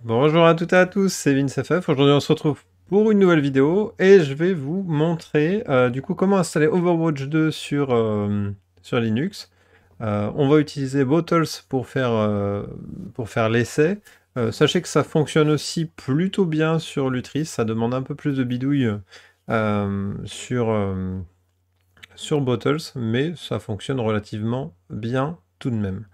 Bonjour à toutes et à tous, c'est VinceFF. Aujourd'hui, on se retrouve pour une nouvelle vidéo et je vais vous montrer du coup comment installer Overwatch 2 sur Linux. On va utiliser Bottles pour faire l'essai. Sachez que ça fonctionne aussi plutôt bien sur Lutris, ça demande un peu plus de bidouille euh, sur, euh, sur Bottles, mais ça fonctionne relativement bien tout de même.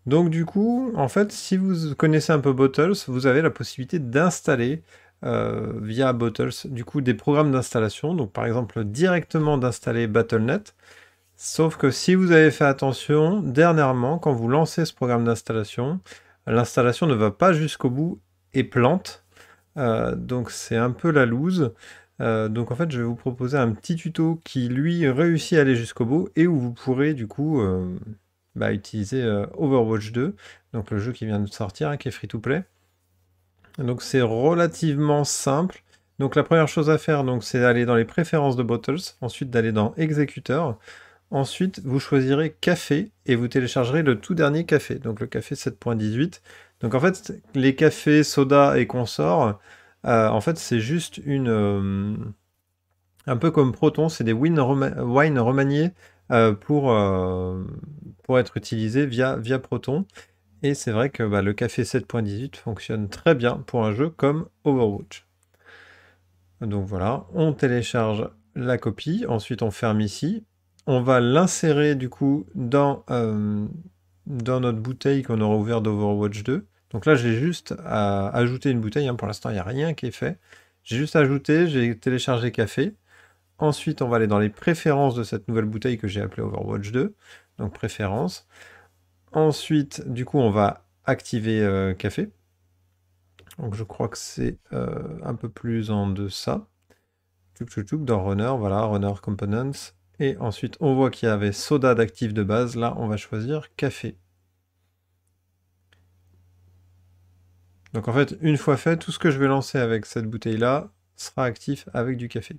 Donc du coup, en fait, si vous connaissez un peu Bottles, vous avez la possibilité d'installer via Bottles du coup des programmes d'installation. Donc par exemple directement d'installer Battle.net. Sauf que si vous avez fait attention, dernièrement, quand vous lancez ce programme d'installation, l'installation ne va pas jusqu'au bout et plante. Donc c'est un peu la loose. Donc en fait, je vais vous proposer un petit tuto qui lui réussit à aller jusqu'au bout et où vous pourrez du coup utiliser Overwatch 2, donc le jeu qui vient de sortir, hein, qui est free to play. Donc c'est relativement simple. Donc la première chose à faire, donc, c'est d'aller dans les préférences de Bottles, ensuite d'aller dans Exécuteur. Ensuite, vous choisirez Café et vous téléchargerez le tout dernier café, donc le café 7.18. Donc en fait, les cafés, soda et consorts, en fait, c'est juste un peu comme Proton, c'est des wines remaniés pour être utilisés via Proton. Et c'est vrai que le café 7.18 fonctionne très bien pour un jeu comme Overwatch. Donc voilà, on télécharge la copie, ensuite on ferme ici. On va l'insérer du coup dans notre bouteille qu'on aura ouvert d'Overwatch 2. Donc là j'ai juste à ajouter une bouteille, hein. Pour l'instant il n'y a rien qui est fait. J'ai juste ajouté, j'ai téléchargé café. Ensuite on va aller dans les préférences de cette nouvelle bouteille que j'ai appelée Overwatch 2. Donc préférences. Ensuite du coup on va activer café. Donc je crois que c'est un peu plus en deçà. Dans Runner, voilà, Runner Components. Et ensuite, on voit qu'il y avait soda d'actif de base. Là, on va choisir café. Donc en fait, une fois fait, tout ce que je vais lancer avec cette bouteille-là sera actif avec du café.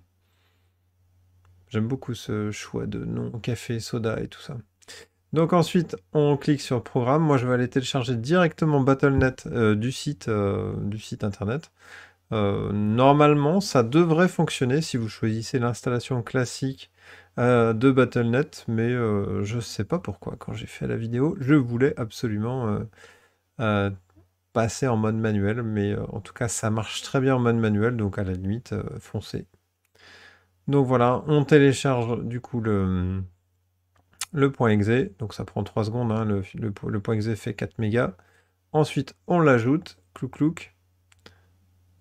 J'aime beaucoup ce choix de nom, café, soda et tout ça. Donc ensuite, on clique sur Programme. Moi, je vais aller télécharger directement Battle.net du site internet. Normalement, ça devrait fonctionner si vous choisissez l'installation classique de Battle.net, mais je sais pas pourquoi. Quand j'ai fait la vidéo, je voulais absolument euh, passer en mode manuel, mais en tout cas, ça marche très bien en mode manuel, donc à la limite, foncez. Donc voilà, on télécharge du coup le point .exe, donc ça prend 3 secondes, hein, le point .exe fait 4 mégas. Ensuite, on l'ajoute, clouc,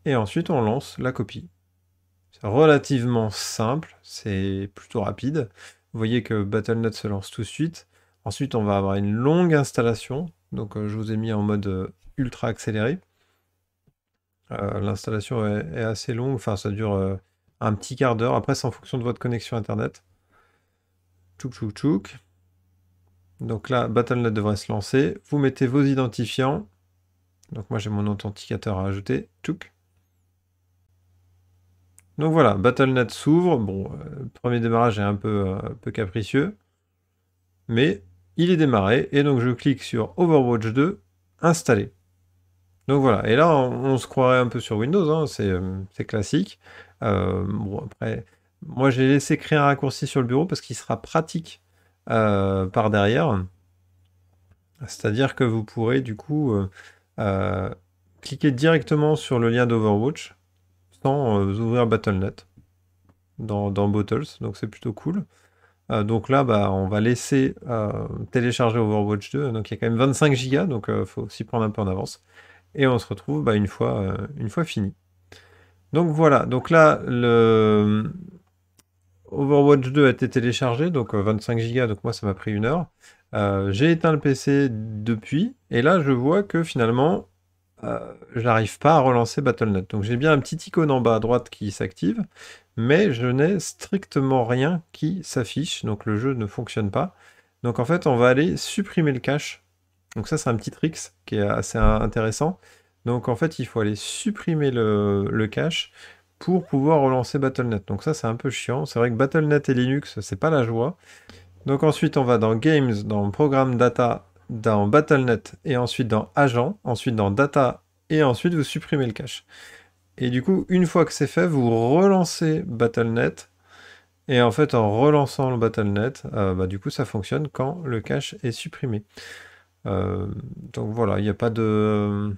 et ensuite on lance la copie. C'est relativement simple, c'est plutôt rapide. Vous voyez que Battle.net se lance tout de suite. Ensuite, on va avoir une longue installation. Donc, je vous ai mis en mode ultra accéléré. L'installation est assez longue, enfin, ça dure un petit quart d'heure. Après, c'est en fonction de votre connexion Internet. Tchouk. Donc là, Battle.net devrait se lancer. Vous mettez vos identifiants. Donc, moi, j'ai mon authenticateur à ajouter. Tchouk. Donc voilà, Battle.net s'ouvre. Bon, le premier démarrage est un peu capricieux, mais il est démarré, et donc je clique sur Overwatch 2, installer. Donc voilà, et là on se croirait un peu sur Windows, hein, c'est classique. Bon après, moi j'ai laissé créer un raccourci sur le bureau parce qu'il sera pratique par derrière. C'est-à-dire que vous pourrez du coup euh, cliquer directement sur le lien d'Overwatch sans ouvrir Battle.net dans Bottles, donc c'est plutôt cool. Donc là, on va laisser télécharger Overwatch 2. Donc il y a quand même 25 Go, donc il faut s'y prendre un peu en avance. Et on se retrouve une fois fini. Donc voilà, donc là, le Overwatch 2 a été téléchargé, donc 25 Go, donc moi ça m'a pris 1 heure. J'ai éteint le PC depuis, et là je vois que finalement, je n'arrive pas à relancer Battle.net. Donc j'ai bien un petit icône en bas à droite qui s'active, mais je n'ai strictement rien qui s'affiche, donc le jeu ne fonctionne pas. Donc en fait, on va aller supprimer le cache. Donc ça, c'est un petit trick qui est assez intéressant. Donc en fait, il faut aller supprimer le cache pour pouvoir relancer Battle.net. Donc ça, c'est un peu chiant. C'est vrai que Battle.net et Linux, c'est pas la joie. Donc ensuite, on va dans Games, dans Programme Data, dans Battle.net, et ensuite dans Agent, ensuite dans Data et ensuite vous supprimez le cache. Et du coup, une fois que c'est fait, vous relancez Battle.net, et en fait, en relançant le Battle.net, du coup, ça fonctionne quand le cache est supprimé. Donc voilà, il n'y a pas de...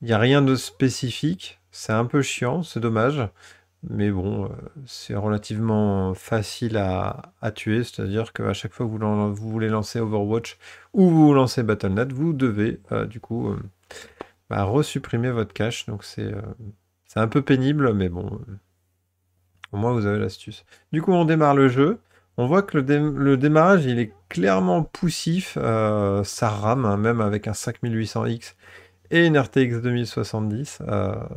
Il n'y a rien de spécifique, c'est un peu chiant, c'est dommage, mais bon, c'est relativement facile à tuer, c'est-à-dire qu'à chaque fois que vous voulez lancer Overwatch ou vous lancez Battle.net, vous devez du coup resupprimer votre cache, donc c'est un peu pénible, mais bon, au moins vous avez l'astuce. Du coup, on démarre le jeu. On voit que le démarrage, il est clairement poussif. Ça rame, hein, même avec un 5800X et une RTX 2070.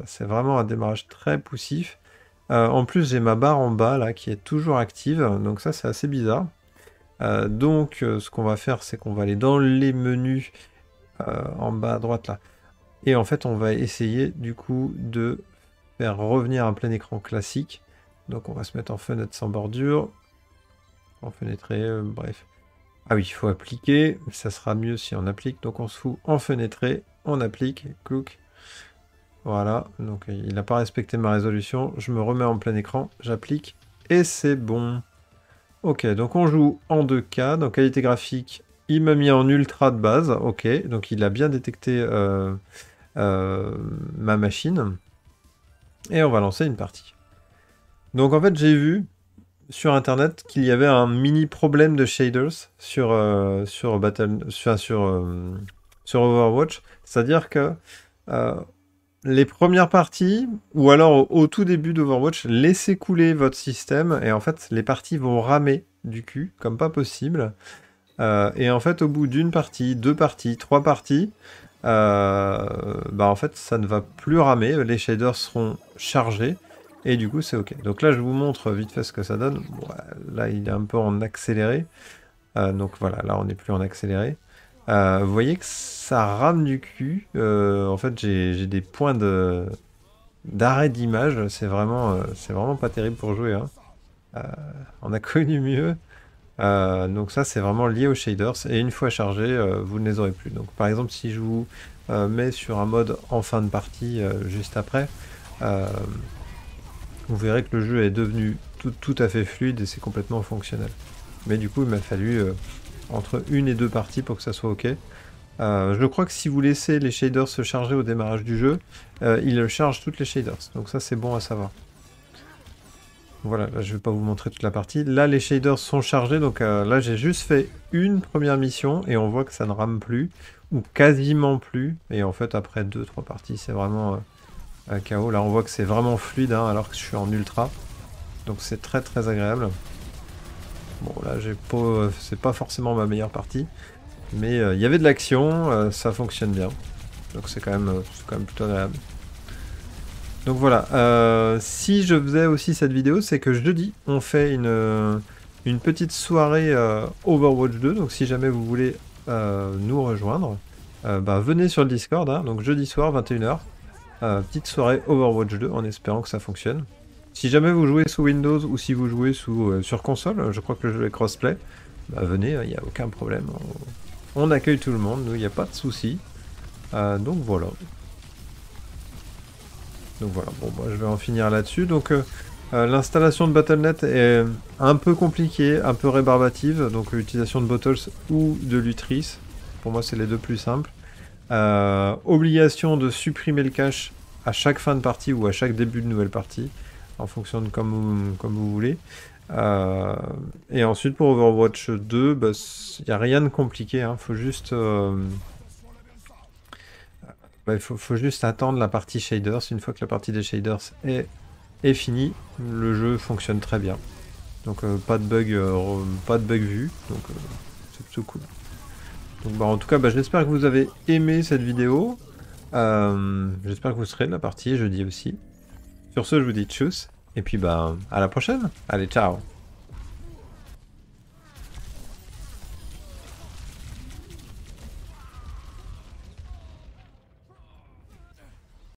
C'est vraiment un démarrage très poussif. En plus, j'ai ma barre en bas, là, qui est toujours active. Donc ça, c'est assez bizarre. Donc, ce qu'on va faire, c'est qu'on va aller dans les menus en bas à droite, là. Et en fait, on va essayer, du coup, de faire revenir un plein écran classique. Donc on va se mettre en fenêtre sans bordure, en fenêtré, bref. Ah oui, il faut appliquer, ça sera mieux si on applique, donc on se fout en fenêtré, on applique, clouc. Voilà, donc il n'a pas respecté ma résolution, je me remets en plein écran, j'applique, et c'est bon. Ok, donc on joue en 2K, donc qualité graphique, il m'a mis en ultra de base, ok, donc il a bien détecté ma machine, et on va lancer une partie. Donc en fait j'ai vu sur internet qu'il y avait un mini problème de shaders sur Overwatch, c'est-à-dire que les premières parties, ou alors au tout début d'Overwatch, laissez couler votre système, et en fait les parties vont ramer du cul, comme pas possible. Et en fait au bout d'une partie, 2 parties, 3 parties, en fait ça ne va plus ramer, les shaders seront chargés, et du coup c'est ok. Donc là je vous montre vite fait ce que ça donne. Bon, là il est un peu en accéléré, donc voilà, là on n'est plus en accéléré. Vous voyez que ça rame du cul. En fait j'ai des points d'arrêt d'image, c'est vraiment pas terrible pour jouer, hein. On a connu mieux. Donc ça c'est vraiment lié aux shaders, et une fois chargés, vous ne les aurez plus. Donc par exemple si je vous mets sur un mode en fin de partie juste après, vous verrez que le jeu est devenu tout à fait fluide et c'est complètement fonctionnel. Mais du coup il m'a fallu entre une et deux parties pour que ça soit ok. Je crois que si vous laissez les shaders se charger au démarrage du jeu, il charge toutes les shaders, donc ça c'est bon à savoir. Voilà, là je vais pas vous montrer toute la partie. Là les shaders sont chargés, donc là j'ai juste fait une première mission et on voit que ça ne rame plus, ou quasiment plus. Et en fait après 2-3 parties c'est vraiment KO. Là on voit que c'est vraiment fluide, hein, alors que je suis en ultra. Donc c'est très agréable. Bon là c'est pas forcément ma meilleure partie, mais il y avait de l'action, ça fonctionne bien. Donc c'est quand même plutôt agréable. Donc voilà, si je faisais aussi cette vidéo, c'est que jeudi, on fait une petite soirée Overwatch 2. Donc si jamais vous voulez nous rejoindre, venez sur le Discord, hein, donc jeudi soir, 21h. Petite soirée Overwatch 2, en espérant que ça fonctionne. Si jamais vous jouez sous Windows ou si vous jouez sur console, je crois que le jeu est crossplay, venez, il n'y a aucun problème. On accueille tout le monde, nous, il n'y a pas de souci. Donc voilà. Donc voilà, bon, moi je vais en finir là-dessus. Donc l'installation de Battle.net est un peu compliquée, un peu rébarbative. Donc l'utilisation de Bottles ou de Lutris, pour moi c'est les deux plus simples. Obligation de supprimer le cache à chaque fin de partie ou à chaque début de nouvelle partie, en fonction de comme vous voulez. Et ensuite pour Overwatch 2, il n'y a rien de compliqué, hein, faut juste... il faut juste attendre la partie shaders. Une fois que la partie des shaders est finie, le jeu fonctionne très bien. Donc pas de bug vu, donc c'est plutôt cool. Donc en tout cas, j'espère que vous avez aimé cette vidéo. J'espère que vous serez de la partie jeudi aussi. Sur ce, je vous dis tchuss, et puis à la prochaine. Allez, ciao.